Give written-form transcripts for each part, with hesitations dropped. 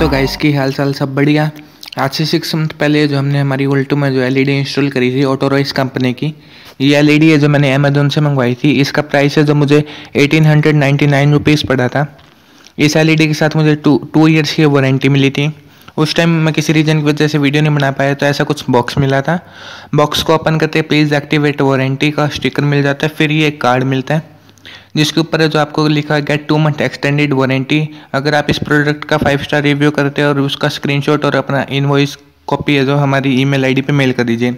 तो गाइस की हाल चाल सब बढ़िया। आज से 6 मंथ पहले जो हमने हमारी वोल्टो में जो एलईडी इंस्टॉल करी थी ऑटोरॉइस कंपनी की, ये एलईडी है जो मैंने अमेजोन से मंगवाई थी। इसका प्राइस है जो मुझे 1899 रुपीज़ पड़ा था। इस एलईडी के साथ मुझे टू ईयर्स की वारंटी मिली थी। उस टाइम मैं किसी रीजन की वजह से वीडियो नहीं बना पाया, तो ऐसा कुछ बॉक्स मिला था। बॉक्स को ओपन करते प्लीज़ एक्टिवेट वारंटी का स्टिकर मिल जाता है, फिर ये एक कार्ड मिलता है जिसके ऊपर है जो आपको लिखा है गेट 2 मंथ एक्सटेंडेड वारंटी। अगर आप इस प्रोडक्ट का 5 स्टार रिव्यू करते हैं और उसका स्क्रीनशॉट और अपना इनवॉइस कॉपी है जो हमारी ईमेल आईडी पे मेल कर दीजिए।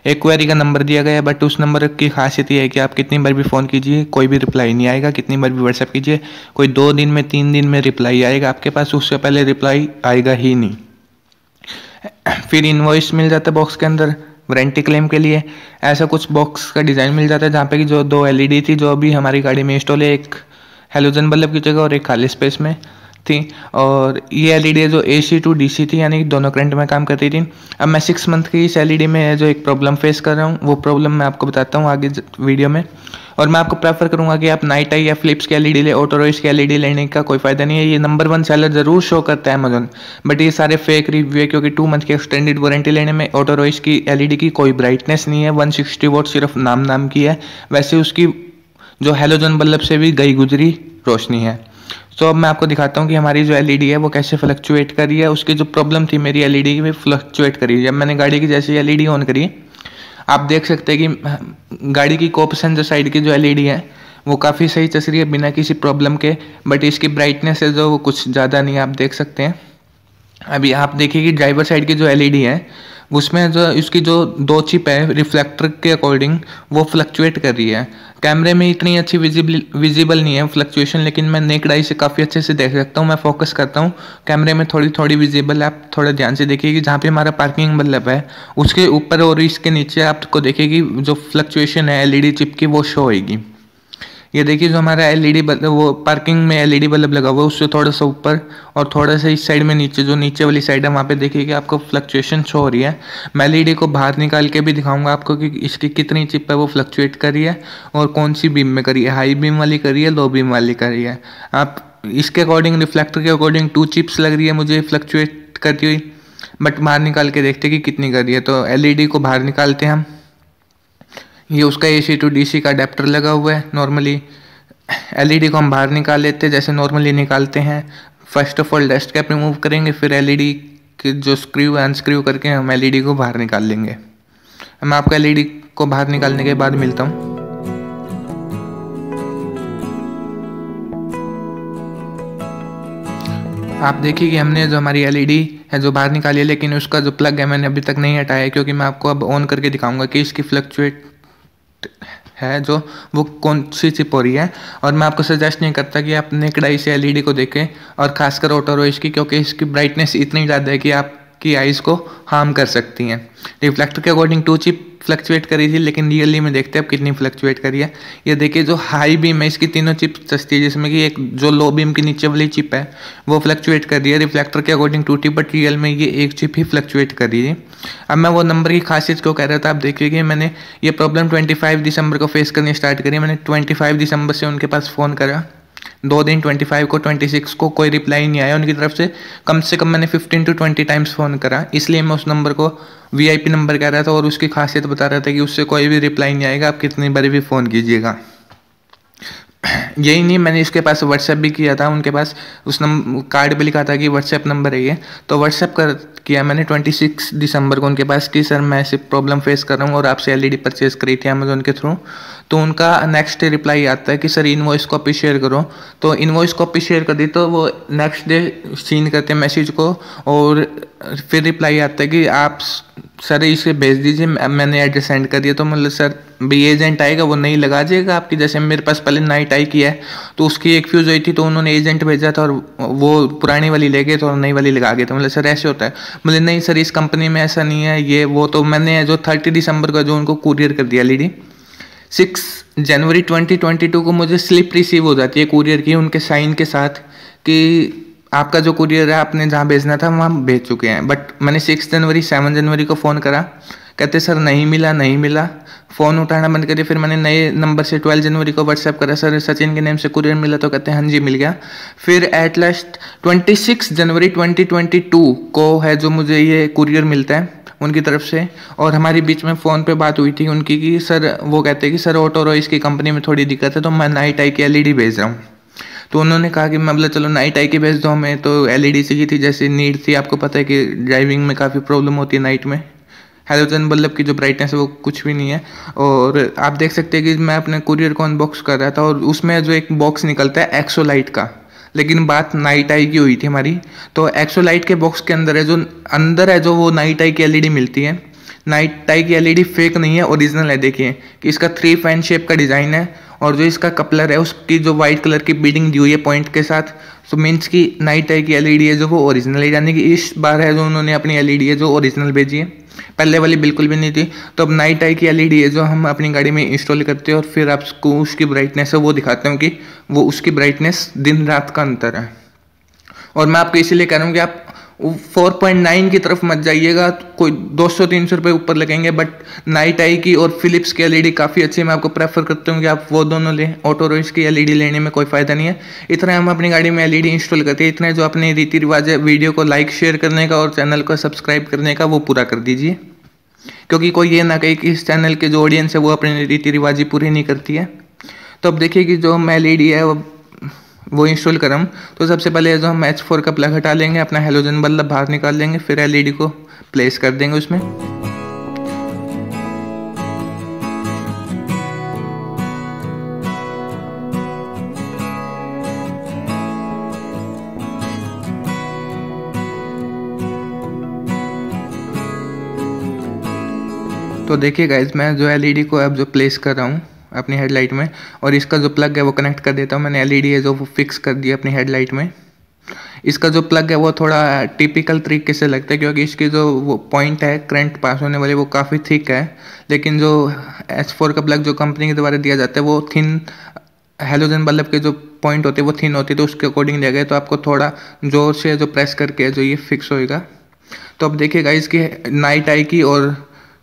एक क्वेरी का नंबर दिया गया है, बट उस नंबर की खासियत ये है कि आप कितनी बार भी फ़ोन कीजिए कोई भी रिप्लाई नहीं आएगा, कितनी बार भी व्हाट्सएप कीजिए कोई 2 दिन में 3 दिन में रिप्लाई आएगा आपके पास, उससे पहले रिप्लाई आएगा ही नहीं। फिर इनवॉइस मिल जाता है बॉक्स के अंदर वारंटी क्लेम के लिए। ऐसा कुछ बॉक्स का डिज़ाइन मिल जाता है जहाँ पे कि जो 2 एलईडी थी जो अभी हमारी गाड़ी में इंस्टॉल है, एक हेलोजन बल्ब की जगह और एक खाली स्पेस में थी। और ये एलईडी जो AC टू DC थी, यानी कि दोनों करंट में काम करती थी। अब मैं 6 मंथ की इस एलईडी में जो एक प्रॉब्लम फेस कर रहा हूँ, वो प्रॉब्लम मैं आपको बताता हूँ आगे वीडियो में। और मैं आपको प्रेफर करूंगा कि आप नाइट आई या फिलिप्स की एलईडी ले, ऑटोरॉइस की एलईडी लेने का कोई फायदा नहीं है। ये नंबर 1 सेलर जरूर शो करता है अमेजोन, बट ये सारे फेक रिव्यू है, क्योंकि 2 मंथ की एक्सटेंडेड वारंटी लेने में ऑटोरॉइस की एलईडी की कोई ब्राइटनेस नहीं है। 160 वॉट सिर्फ नाम की है, वैसे उसकी जो हेलोजन बल्ब से भी गई गुजरी रोशनी है। तो अब मैं आपको दिखाता हूँ कि हमारी जो एलईडी है वो कैसे फ्लक्चुएट कर रही है। उसकी जो प्रॉब्लम थी मेरी एलईडी की, फ्लक्चुएट करी। जब मैंने गाड़ी की जैसे एलईडी ऑन करी, आप देख सकते हैं कि गाड़ी की को पैसेंजर साइड की जो एलईडी है वो काफ़ी सही चल रही है बिना किसी प्रॉब्लम के, बट इसकी ब्राइटनेस है जो वो कुछ ज़्यादा नहीं है, आप देख सकते हैं। अभी आप देखिए कि ड्राइवर साइड की जो एलईडी है उसमें जो इसकी जो 2 चिप है रिफ्लेक्टर के अकॉर्डिंग वो फ्लक्चुएट कर रही है। कैमरे में इतनी अच्छी विजिबल नहीं है फ्लक्चुएशन, लेकिन मैं नेक्ड आई से काफ़ी अच्छे से देख सकता हूँ। मैं फोकस करता हूँ, कैमरे में थोड़ी विजिबल है। आप थोड़ा ध्यान से देखिए कि जहाँ पे हमारा पार्किंग बल्ब है उसके ऊपर और इसके नीचे आपको देखिए कि जो फ्लक्चुएशन है एलईडी चिप की वो शो होगी। ये देखिए जो हमारा एलईडी बल्ब, वो पार्किंग में एलईडी बल्ब लगा हुआ है उससे थोड़ा सा ऊपर और थोड़ा सा इस साइड में नीचे, जो नीचे वाली साइड है वहाँ पे देखिए कि आपको फ्लक्चुएशन शो हो रही है। मैं एलईडी को बाहर निकाल के भी दिखाऊंगा आपको कि इसकी कितनी चिप है वो फ्लक्चुएट कर रही है और कौन सी बीम में करी है, हाई बीम वाली करी है, लो बीम वाली करी है। आप इसके अकॉर्डिंग रिफ्लेक्टर के अकॉर्डिंग 2 चिप्स लग रही है मुझे फ्लक्चुएट करती हुई, बट बाहर निकाल के देखते कि कितनी कर रही है। तो एलईडी को बाहर निकालते हैं हम। ये उसका AC टू DC का अडेप्टर लगा हुआ है। नॉर्मली एलईडी को हम बाहर निकाल लेते हैं जैसे नॉर्मली निकालते हैं। First of all dust cap remove करेंगे, फिर एलईडी के जो स्क्रू है अनस्क्रू करके हम एलईडी को बाहर निकाल लेंगे। मैं आपको एलईडी को बाहर निकालने के बाद मिलता हूँ। आप देखिए कि हमने जो हमारी एलईडी है जो बाहर निकाली है, लेकिन उसका जो प्लग है मैंने अभी तक नहीं हटाया है, क्योंकि मैं आपको अब ऑन करके दिखाऊंगा कि इसकी फ्लक्चुएट है जो वो कौन सी चिप हो रही है। और मैं आपको सजेस्ट नहीं करता कि आप नेक्ड आई से एलईडी को देखें, और खासकर ऑटोरॉइस की, क्योंकि इसकी ब्राइटनेस इतनी ज़्यादा है कि आपकी आइज़ को हार्म कर सकती हैं। रिफ्लेक्टर के अकॉर्डिंग 2 चिप फ्लक्चुएट करी थी, लेकिन रियली में देखते हैं अब कितनी फ्लक्चुएट करी है। ये देखिए जो हाई बीम है इसकी तीनों चिप सस्ती है, जिसमें कि एक जो लो बीम की नीचे वाली चिप है वो फ्लक्चुएट कर रही है। रिफ्लेक्टर के अकॉर्डिंग 2 चिप, बट रियल में ये एक चिप ही फ्लक्चुएट कर रही है। अब मैं वो नंबर की खासियत क्यों कह रहा था, आप देखिए कि मैंने ये प्रॉब्लम 25 दिसंबर को फेस करनी स्टार्ट करी। मैंने 25 दिसंबर से उनके पास फ़ोन करा, 2 दिन 25 को 26 को कोई रिप्लाई नहीं आया उनकी तरफ से कम मैंने 15 to 20 टाइम्स फ़ोन करा। इसलिए मैं उस नंबर को VIP नंबर कह रहा था और उसकी खासियत बता रहा था कि उससे कोई भी रिप्लाई नहीं आएगा, आप कितनी बार भी फ़ोन कीजिएगा। यही नहीं, मैंने इसके पास व्हाट्सएप भी किया था, उनके पास उस कार्ड पे लिखा था कि व्हाट्सएप नंबर है ये, तो व्हाट्सएप किया मैंने 26 दिसंबर को उनके पास कि सर मैं ऐसे प्रॉब्लम फेस कर रहा हूँ और आपसे एलईडी परचेज करी थी अमेजोन के थ्रू। तो उनका नेक्स्ट डे रिप्लाई आता है कि सर इनवॉइस कॉपी शेयर करो। तो इनवॉइस कॉपी शेयर कर दी, तो वो नेक्स्ट डे सीन करते हैं मैसेज को, और फिर रिप्लाई आता है कि आप सर इसे भेज दीजिए, मैंने एड्रेस सेंड कर दिया। तो मतलब सर भाई एजेंट आएगा वो नहीं लगा जाएगा आपकी, जैसे मेरे पास पहले नाइट आई की है तो उसकी एक फ्यूज़ हुई थी तो उन्होंने एजेंट भेजा था और वो पुरानी वाली ले गए तो नई वाली लगा गए थे। मतलब सर ऐसे होता है। मतलब नहीं सर इस कंपनी में ऐसा नहीं है ये वो। तो मैंने जो 30 दिसंबर का जो उनको कुरियर कर दिया एलईडी, 6 जनवरी 2022 को मुझे स्लिप रिसीव हो जाती है कुरियर की उनके साइन के साथ कि आपका जो कुरियर है आपने जहाँ भेजना था वहाँ भेज चुके हैं। बट मैंने 6 जनवरी 7 जनवरी को फ़ोन करा कहते सर नहीं मिला नहीं मिला, फ़ोन उठाना बंद करिए। फिर मैंने नए नंबर से 12 जनवरी को व्हाट्सएप करा, सर सचिन के नेम से कुरियर मिला, तो कहते हैं हाँ जी मिल गया। फिर एट लास्ट 26 जनवरी 2022 को है जो मुझे ये कुरियर मिलता है उनकी तरफ से। और हमारी बीच में फ़ोन पे बात हुई थी उनकी कि सर, वो कहते हैं कि सर ऑटो रॉइस की कंपनी में थोड़ी दिक्कत है, तो मैं नाइट आई की LED भेज रहा हूँ। तो उन्होंने कहा कि मतलब चलो नाइट आई की भेज दो, हमें तो LED चाहिए थी, जैसे नीड थी। आपको पता है कि ड्राइविंग में काफ़ी प्रॉब्लम होती है नाइट में, हेलोजन बल्ब की जो ब्राइटनेस है वो कुछ भी नहीं है। और आप देख सकते हैं कि मैं अपने कुरियर को अनबॉक्स कर रहा था और उसमें जो एक बॉक्स निकलता है एक्सोलाइट का, लेकिन बात नाइट आई की हुई थी हमारी। तो एक्सोलाइट के बॉक्स के अंदर है जो वो नाइट आई की LED मिलती है। नाइट आई की LED फेक नहीं है, ओरिजिनल है। देखिए कि इसका 3 फैन शेप का डिज़ाइन है और जो इसका कपलर है उसकी जो वाइट कलर की बीडिंग दी हुई है पॉइंट के साथ, तो मीन्स की नाइट आई की LED है जो वो ओरिजिनल है, यानी कि इस बार है जो उन्होंने अपनी LED है जो ओरिजिनल भेजी है, पहले वाली बिल्कुल भी नहीं थी। तो अब नाइट आई की LED है जो हम अपनी गाड़ी में इंस्टॉल करते हैं और फिर आपको उसकी ब्राइटनेस है वो दिखाते हैं कि वो उसकी ब्राइटनेस दिन रात का अंतर है। और मैं आपको इसीलिए कह रहा हूँ कि आप 4.9 की तरफ मत जाइएगा, कोई 200-300 रुपये ऊपर लगेंगे, बट नाइट आई की और फिलिप्स की LED काफ़ी अच्छी है। मैं आपको प्रेफर करता हूँ कि आप वो दोनों लें, ऑटो रॉइस की LED लेने में कोई फ़ायदा नहीं है। इतना हम अपनी गाड़ी में LED इंस्टॉल करते हैं, इतना जो अपने रीति रिवाज है वीडियो को लाइक शेयर करने का और चैनल को सब्सक्राइब करने का वो पूरा कर दीजिए, क्योंकि कोई ये ना कहे कि इस चैनल के जो ऑडियंस है वो अपने रीति रिवाज पूरी नहीं करती है। तो अब देखिए कि जो हम LED है वो इंस्टॉल करम। तो सबसे पहले जो हम H4 का प्लग हटा लेंगे, अपना हेलोजन बल्ब बाहर निकाल लेंगे, फिर LED को प्लेस कर देंगे उसमें। तो देखिए गाइज, मैं जो LED को अब जो प्लेस कर रहा हूँ अपनी हेडलाइट में, और इसका जो प्लग है वो कनेक्ट कर देता हूँ। मैंने LED है जो वो फिक्स कर दिया अपनी हेडलाइट में। इसका जो प्लग है वो थोड़ा टिपिकल तरीके से लगता है, क्योंकि इसकी जो वो पॉइंट है करंट पास होने वाली वो काफ़ी थिक है, लेकिन जो H4 का प्लग जो कंपनी के द्वारा दिया जाता है वो थिन, हेलोजन बल्ब के जो पॉइंट होते हैं वो थिन होती है, तो उसके अकॉर्डिंग दिया गया। तो आपको थोड़ा जोर से जो प्रेस करके जो ये फिक्स होएगा। तो अब देखिएगा इसकी नाइट आई की और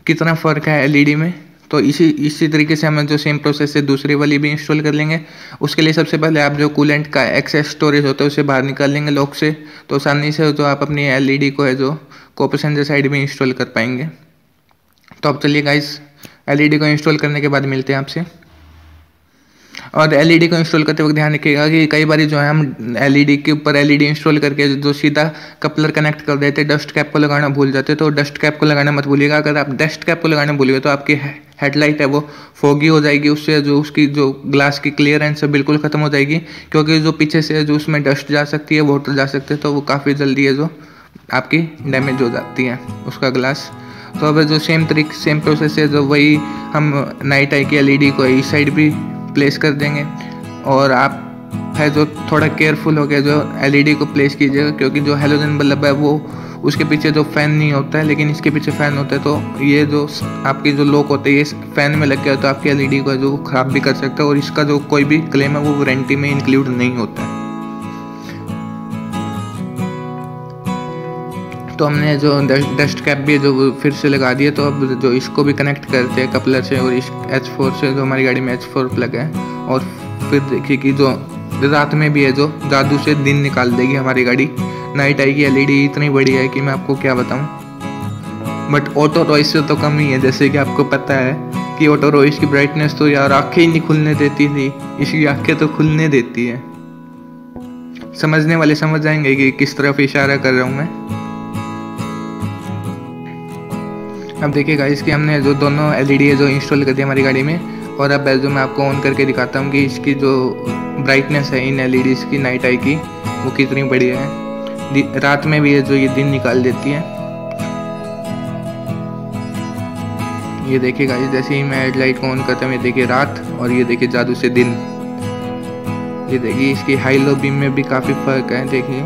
कितना फ़र्क है LED में। तो इसी तरीके से हमें जो सेम प्रोसेस है दूसरी वाली भी इंस्टॉल कर लेंगे। उसके लिए सबसे पहले आप जो कूलेंट का एक्सेस स्टोरेज होता है उसे बाहर निकाल लेंगे लॉक से, तो आसानी से जो आप अपनी LED को है जो को पैसेंजर साइड में इंस्टॉल कर पाएंगे। तो अब चलिए गाइस, LED को इंस्टॉल करने के बाद मिलते हैं आपसे। और LED को इंस्टॉल करते वक्त ध्यान रखिएगा कि कई बार जो है हम LED के ऊपर LED इंस्टॉल करके जो सीधा कपलर कनेक्ट कर देते हैं, डस्ट कैप को लगाना भूल जाते हैं। तो डस्ट कैप को लगाना मत भूलिएगा। अगर आप डस्ट कैप को लगाना भूलिएगा तो आपकी हेडलाइट है वो फोगी हो जाएगी, उससे जो उसकी जो ग्लास की क्लियरेंस है बिल्कुल ख़त्म हो जाएगी, क्योंकि जो पीछे से जो उसमें डस्ट जा सकती है, वाटर जा सकते हैं, तो वो काफ़ी जल्दी है जो आपकी डैमेज हो जाती है उसका ग्लास। तो अब जो सेम प्रोसेस है जो वही हम नाइट आई की LED को इस साइड भी प्लेस कर देंगे। और आप है जो थोड़ा केयरफुल होकर जो LED को प्लेस कीजिएगा, क्योंकि जो हेलोजन बल्ब है वो उसके पीछे जो फ़ैन नहीं होता है, लेकिन इसके पीछे फ़ैन होता है। तो ये जो आपकी जो लॉक होते हैं ये फ़ैन में लग गया तो आपकी LED को जो ख़राब भी कर सकता है, और इसका जो कोई भी क्लेम है वो वारंटी में इंक्लूड नहीं होता है। तो हमने जो डस्ट कैप भी जो फिर से लगा दिया, तो अब जो इसको भी कनेक्ट करते हैं कपलर से और इस H4 से, जो हमारी गाड़ी में H4 प्लग है। और फिर देखिए कि जो रात में भी है जो जादू से दिन निकाल देगी हमारी गाड़ी। नाइट आई की LED इतनी बड़ी है कि मैं आपको क्या बताऊं, बट ऑटो रॉइस से तो कम ही है। जैसे कि आपको पता है कि ऑटो रॉइस की ब्राइटनेस तो यार आंखें ही नहीं खुलने देती थी, इसकी आंखें तो खुलने देती है। समझने वाले समझ जाएंगे कि किस तरफ इशारा कर रहा हूँ मैं। अब देखिएगा इसकी हमने जो दोनों LED है जो इंस्टॉल कर दी हमारी गाड़ी में, और अब जो मैं आपको ऑन करके दिखाता हूँ कि इसकी जो ब्राइटनेस है इन LEDs की नाइट आई की वो कितनी बढ़िया है। रात में भी है जो ये दिन निकाल देती है। ये देखिएगा जैसे ही मैं हेडलाइट को ऑन करता हूँ, ये देखिए रात और ये देखिए जादू से दिन। ये देखिए इसकी हाई लो बीम में भी काफ़ी फर्क है, देखिए